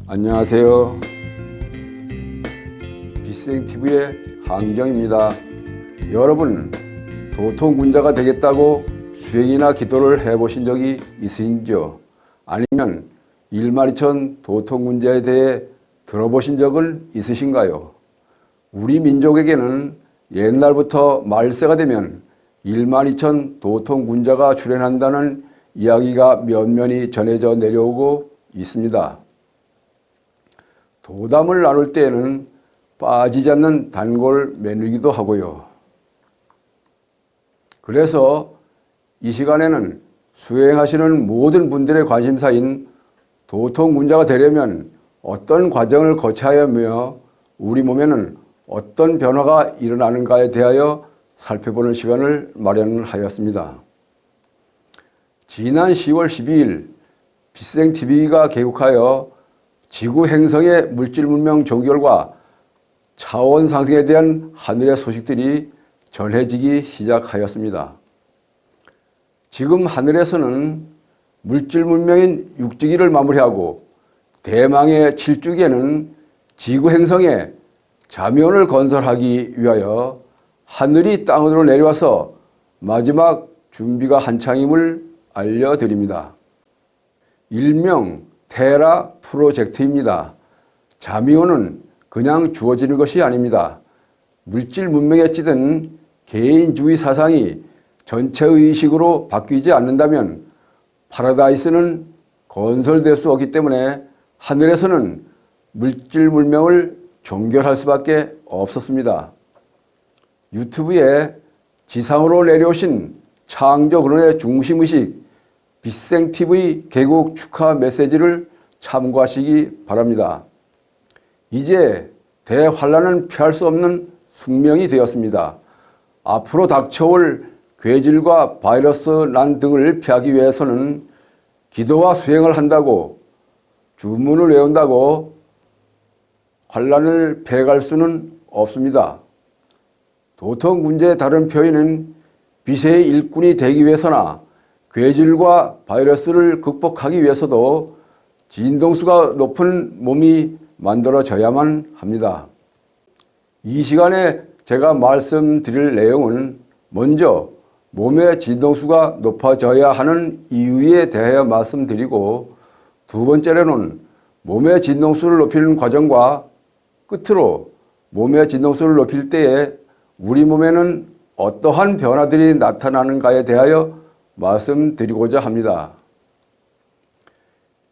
안녕하세요. 비생TV의 한경입니다. 여러분, 도통군자가 되겠다고 수행이나 기도를 해보신 적이 있으신지요? 아니면 일마리천 도통군자에 대해 들어보신 적은 있으신가요? 우리 민족에게는 옛날부터 말세가 되면 일마리천 도통군자가 출현한다는 이야기가 면면이 전해져 내려오고 있습니다. 도담을 나눌 때에는 빠지지 않는 단골 메뉴이기도 하고요. 그래서 이 시간에는 수행하시는 모든 분들의 관심사인 도통군자가 되려면 어떤 과정을 거쳐야 하며 우리 몸에는 어떤 변화가 일어나는가에 대하여 살펴보는 시간을 마련하였습니다. 지난 10월 12일 비생TV가 개국하여 지구 행성의 물질 문명 종결과 차원 상승에 대한 하늘의 소식들이 전해지기 시작하였습니다. 지금 하늘에서는 물질 문명인 육지기를 마무리하고 대망의 7주기에는 지구 행성에 자면을 건설하기 위하여 하늘이 땅으로 내려와서 마지막 준비가 한창임을 알려드립니다. 일명 테라 프로젝트입니다. 자미호는 그냥 주어지는 것이 아닙니다. 물질 문명에 찌든 개인주의 사상이 전체 의식으로 바뀌지 않는다면 파라다이스는 건설될 수 없기 때문에 하늘에서는 물질 문명을 종결할 수밖에 없었습니다. 유튜브에 지상으로 내려오신 창조근원의 중심의식 비생TV 개국 축하 메시지를 참고하시기 바랍니다. 이제 대환란은 피할 수 없는 숙명이 되었습니다. 앞으로 닥쳐올 괴질과 바이러스 난 등을 피하기 위해서는 기도와 수행을 한다고 주문을 외운다고 환란을 패갈 수는 없습니다. 도통군자의 다른 표현은 비세의 일꾼이 되기 위해서나 괴질과 바이러스를 극복하기 위해서도 진동수가 높은 몸이 만들어져야만 합니다. 이 시간에 제가 말씀드릴 내용은 먼저 몸의 진동수가 높아져야 하는 이유에 대하여 말씀드리고 두 번째로는 몸의 진동수를 높이는 과정과 끝으로 몸의 진동수를 높일 때에 우리 몸에는 어떠한 변화들이 나타나는가에 대하여 말씀드리고자 합니다.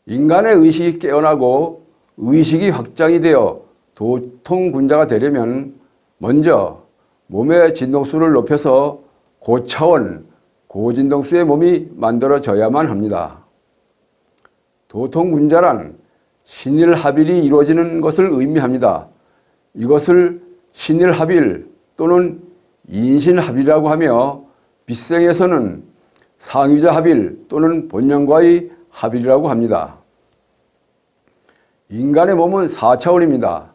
인간의 의식이 깨어나고 의식이 확장이 되어 도통군자가 되려면 먼저 몸의 진동수를 높여서 고차원, 고진동수의 몸이 만들어져야만 합니다. 도통군자란 신일합일이 이루어지는 것을 의미합니다. 이것을 신일합일 또는 인신합일이라고 하며 빗생에서는 상위자 합일 또는 본령과의 합일이라고 합니다. 인간의 몸은 4차원입니다.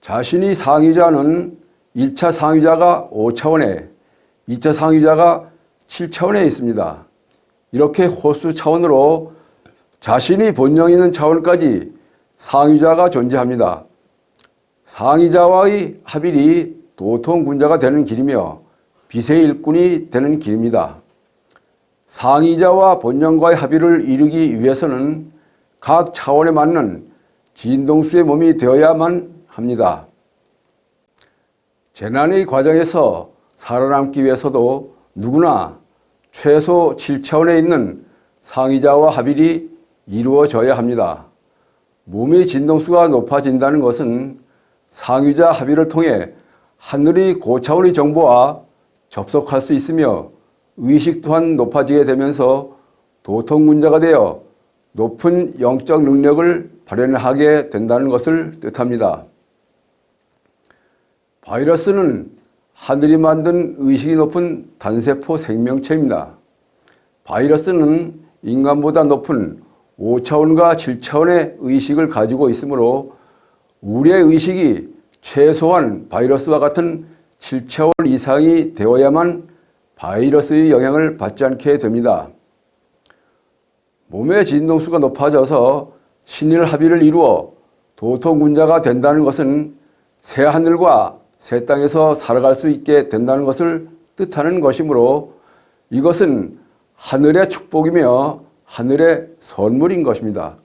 자신이 상위자는 1차 상위자가 5차원에 2차 상위자가 7차원에 있습니다. 이렇게 호수 차원으로 자신이 본령 있는 차원까지 상위자가 존재합니다. 상위자와의 합일이 도통군자가 되는 길이며 비세의 일꾼이 되는 길입니다. 상위자와 본령과의 합의를 이루기 위해서는 각 차원에 맞는 진동수의 몸이 되어야만 합니다. 재난의 과정에서 살아남기 위해서도 누구나 최소 7차원에 있는 상위자와 합의이 이루어져야 합니다. 몸의 진동수가 높아진다는 것은 상위자 합의를 통해 하늘의 고차원의 정보와 접속할 수 있으며 의식 또한 높아지게 되면서 도통군자가 되어 높은 영적 능력을 발현하게 된다는 것을 뜻합니다. 바이러스는 하늘이 만든 의식이 높은 단세포 생명체입니다. 바이러스는 인간보다 높은 5차원과 7차원의 의식을 가지고 있으므로 우리의 의식이 최소한 바이러스와 같은 7차원 이상이 되어야만 바이러스의 영향을 받지 않게 됩니다. 몸의 진동수가 높아져서 신일 합의를 이루어 도토군자가 된다는 것은 새 하늘과 새 땅에서 살아갈 수 있게 된다는 것을 뜻하는 것이므로 이것은 하늘의 축복이며 하늘의 선물인 것입니다.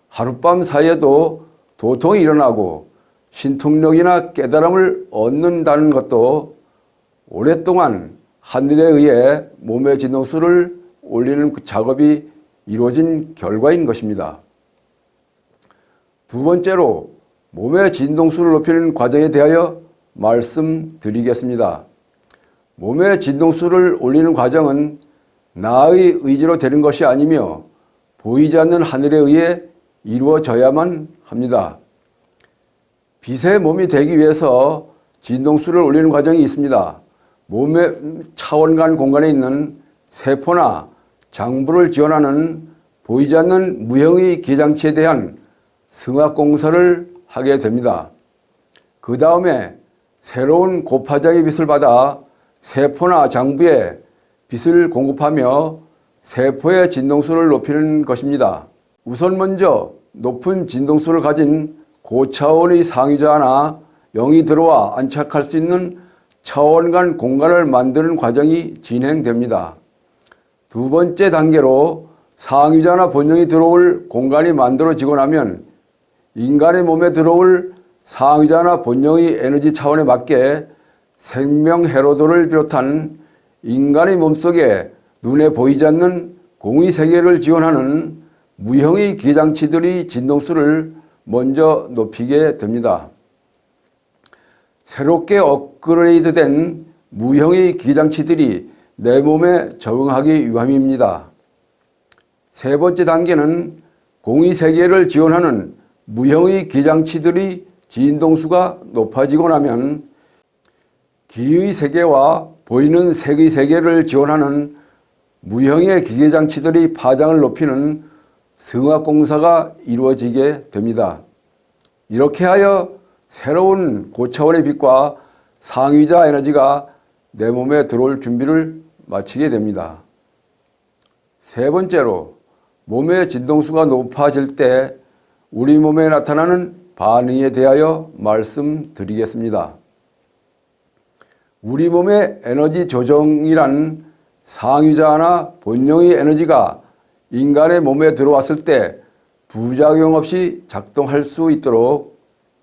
하룻밤 사이에도 도통이 일어나고 신통력이나 깨달음을 얻는다는 것도 오랫동안 하늘에 의해 몸의 진동수를 올리는 그 작업이 이루어진 결과인 것입니다. 두 번째로 몸의 진동수를 높이는 과정에 대하여 말씀드리겠습니다. 몸의 진동수를 올리는 과정은 나의 의지로 되는 것이 아니며 보이지 않는 하늘에 의해 이루어져야만 합니다. 빛의 몸이 되기 위해서 진동수를 올리는 과정이 있습니다. 몸의 차원간 공간에 있는 세포나 장부를 지원하는 보이지 않는 무형의 기장치에 대한 승합공사를 하게 됩니다. 그 다음에 새로운 고파장의 빛을 받아 세포나 장부에 빛을 공급하며 세포의 진동수를 높이는 것입니다. 우선 먼저 높은 진동수를 가진 고차원의 상위자나 영이 들어와 안착할 수 있는 차원 간 공간을 만드는 과정이 진행됩니다. 두 번째 단계로 상위자나 본영이 들어올 공간이 만들어지고 나면 인간의 몸에 들어올 상위자나 본영의 에너지 차원에 맞게 생명회로도를 비롯한 인간의 몸속에 눈에 보이지 않는 공의 세계를 지원하는 무형의 기장치들의 진동수를 먼저 높이게 됩니다. 새롭게 업그레이드된 무형의 기장치들이 내 몸에 적응하기 위함입니다. 세 번째 단계는 공의 세계를 지원하는 무형의 기장치들의 진동수가 높아지고 나면 기의 세계와 보이는 색의 세계를 지원하는 무형의 기계장치들의 파장을 높이는 승합공사가 이루어지게 됩니다. 이렇게 하여 새로운 고차원의 빛과 상위자 에너지가 내 몸에 들어올 준비를 마치게 됩니다. 세 번째로 몸의 진동수가 높아질 때 우리 몸에 나타나는 반응에 대하여 말씀드리겠습니다. 우리 몸의 에너지 조정이란 상위자나 본영의 에너지가 인간의 몸에 들어왔을 때 부작용 없이 작동할 수 있도록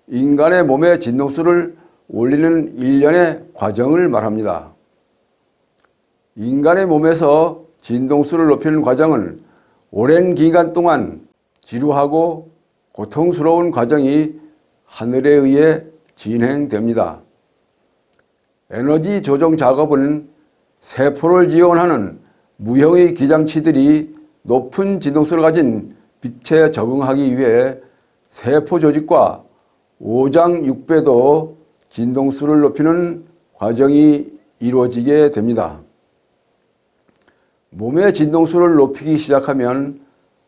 인간의 몸의 진동수를 올리는 일련의 과정을 말합니다. 인간의 몸에서 진동수를 높이는 과정은 오랜 기간 동안 지루하고 고통스러운 과정이 하늘에 의해 진행됩니다. 에너지 조정 작업은 세포를 지원하는 무형의 기장치들이 높은 진동수를 가진 빛에 적응하기 위해 세포 조직과 오장육배도 진동수를 높이는 과정이 이루어지게 됩니다. 몸의 진동수를 높이기 시작하면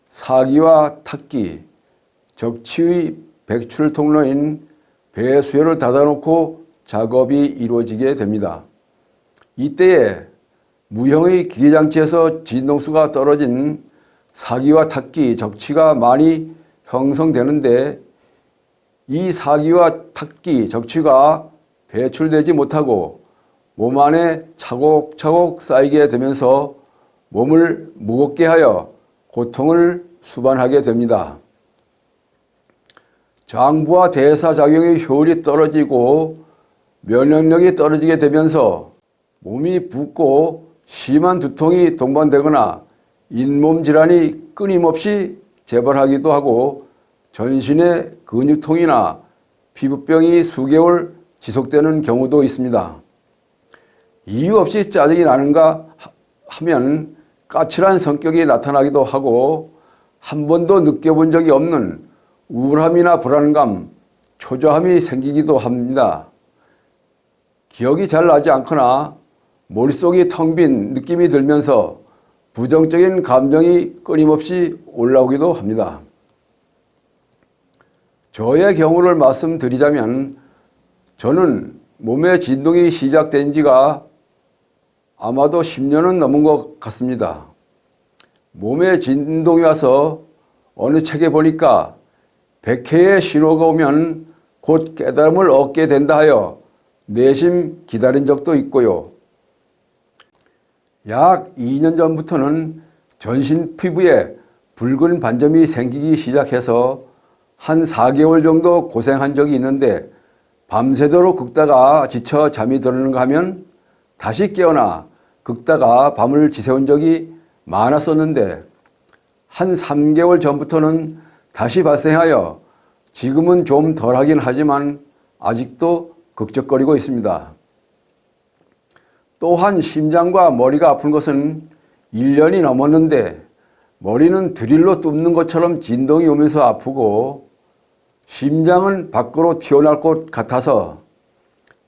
사기와 탁기, 적치의 배출 통로인 배수혈을 닫아놓고 작업이 이루어지게 됩니다. 이때에 무형의 기계장치에서 진동수가 떨어진 사기와 탁기, 적치가 많이 형성되는데 이 사기와 탁기, 적치가 배출되지 못하고 몸 안에 차곡차곡 쌓이게 되면서 몸을 무겁게 하여 고통을 수반하게 됩니다. 장부와 대사작용의 효율이 떨어지고 면역력이 떨어지게 되면서 몸이 붓고 심한 두통이 동반되거나 잇몸 질환이 끊임없이 재발하기도 하고 전신의 근육통이나 피부병이 수개월 지속되는 경우도 있습니다. 이유 없이 짜증이 나는가 하면 까칠한 성격이 나타나기도 하고 한 번도 느껴본 적이 없는 우울함이나 불안감, 초조함이 생기기도 합니다. 기억이 잘 나지 않거나 머릿속이 텅 빈 느낌이 들면서 부정적인 감정이 끊임없이 올라오기도 합니다. 저의 경우를 말씀드리자면 저는 몸의 진동이 시작된 지가 아마도 10년은 넘은 것 같습니다. 몸에 진동이 와서 어느 책에 보니까 100회의 신호가 오면 곧 깨달음을 얻게 된다 하여 내심 기다린 적도 있고요. 약 2년 전부터는 전신 피부에 붉은 반점이 생기기 시작해서 한 4개월 정도 고생한 적이 있는데 밤새도록 긁다가 지쳐 잠이 드는가 하면 다시 깨어나 긁다가 밤을 지새운 적이 많았었는데 한 3개월 전부터는 다시 발생하여 지금은 좀 덜하긴 하지만 아직도 극적거리고 있습니다. 또한 심장과 머리가 아픈 것은 1년이 넘었는데 머리는 드릴로 뚫는 것처럼 진동이 오면서 아프고 심장은 밖으로 튀어나올 것 같아서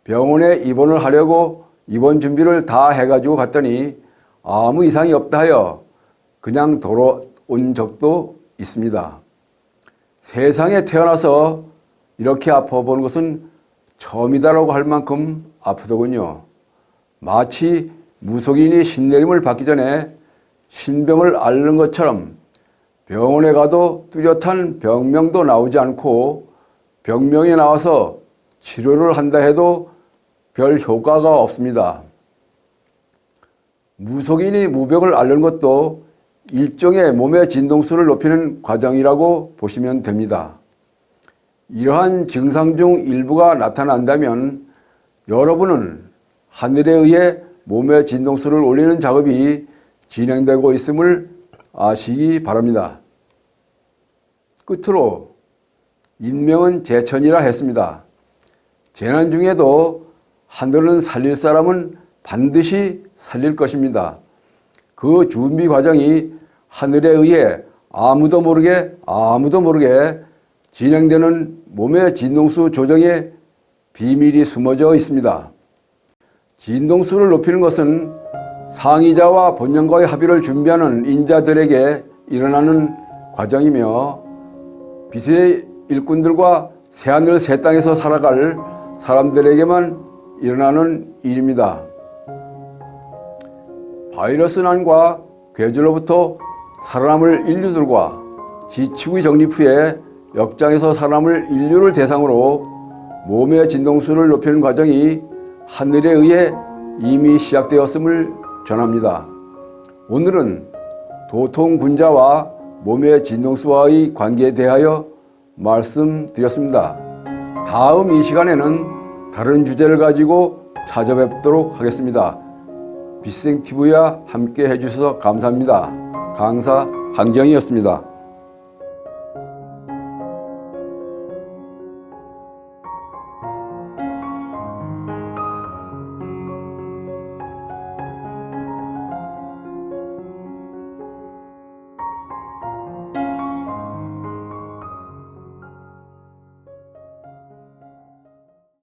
병원에 입원을 하려고 입원 준비를 다 해가지고 갔더니 아무 이상이 없다 하여 그냥 돌아온 적도 있습니다. 세상에 태어나서 이렇게 아파보는 것은 처음이다라고 할 만큼 아프더군요. 마치 무속인이 신내림을 받기 전에 신병을 앓는 것처럼 병원에 가도 뚜렷한 병명도 나오지 않고 병명이 나와서 치료를 한다 해도 별 효과가 없습니다. 무속인이 무병을 앓는 것도 일종의 몸의 진동수를 높이는 과정이라고 보시면 됩니다. 이러한 증상 중 일부가 나타난다면 여러분은 하늘에 의해 몸의 진동수를 올리는 작업이 진행되고 있음을 아시기 바랍니다. 끝으로 인명은 제천이라 했습니다. 재난 중에도 하늘은 살릴 사람은 반드시 살릴 것입니다. 그 준비 과정이 하늘에 의해 아무도 모르게 진행되는 몸의 진동수 조정에 비밀이 숨어져 있습니다. 진동수를 높이는 것은 상의자와 본령과의 합의를 준비하는 인자들에게 일어나는 과정이며 빛의 일꾼들과 새하늘 새 땅에서 살아갈 사람들에게만 일어나는 일입니다. 바이러스난과 괴주로부터 살아남을 인류들과 지치구의 정립 후에 역장에서 살아남을 인류를 대상으로 몸의 진동수를 높이는 과정이 하늘에 의해 이미 시작되었음을 전합니다. 오늘은 도통군자와 몸의 진동수와의 관계에 대하여 말씀드렸습니다. 다음 이 시간에는 다른 주제를 가지고 찾아뵙도록 하겠습니다. 빛생TV와 함께 해주셔서 감사합니다. 강사 황정희였습니다.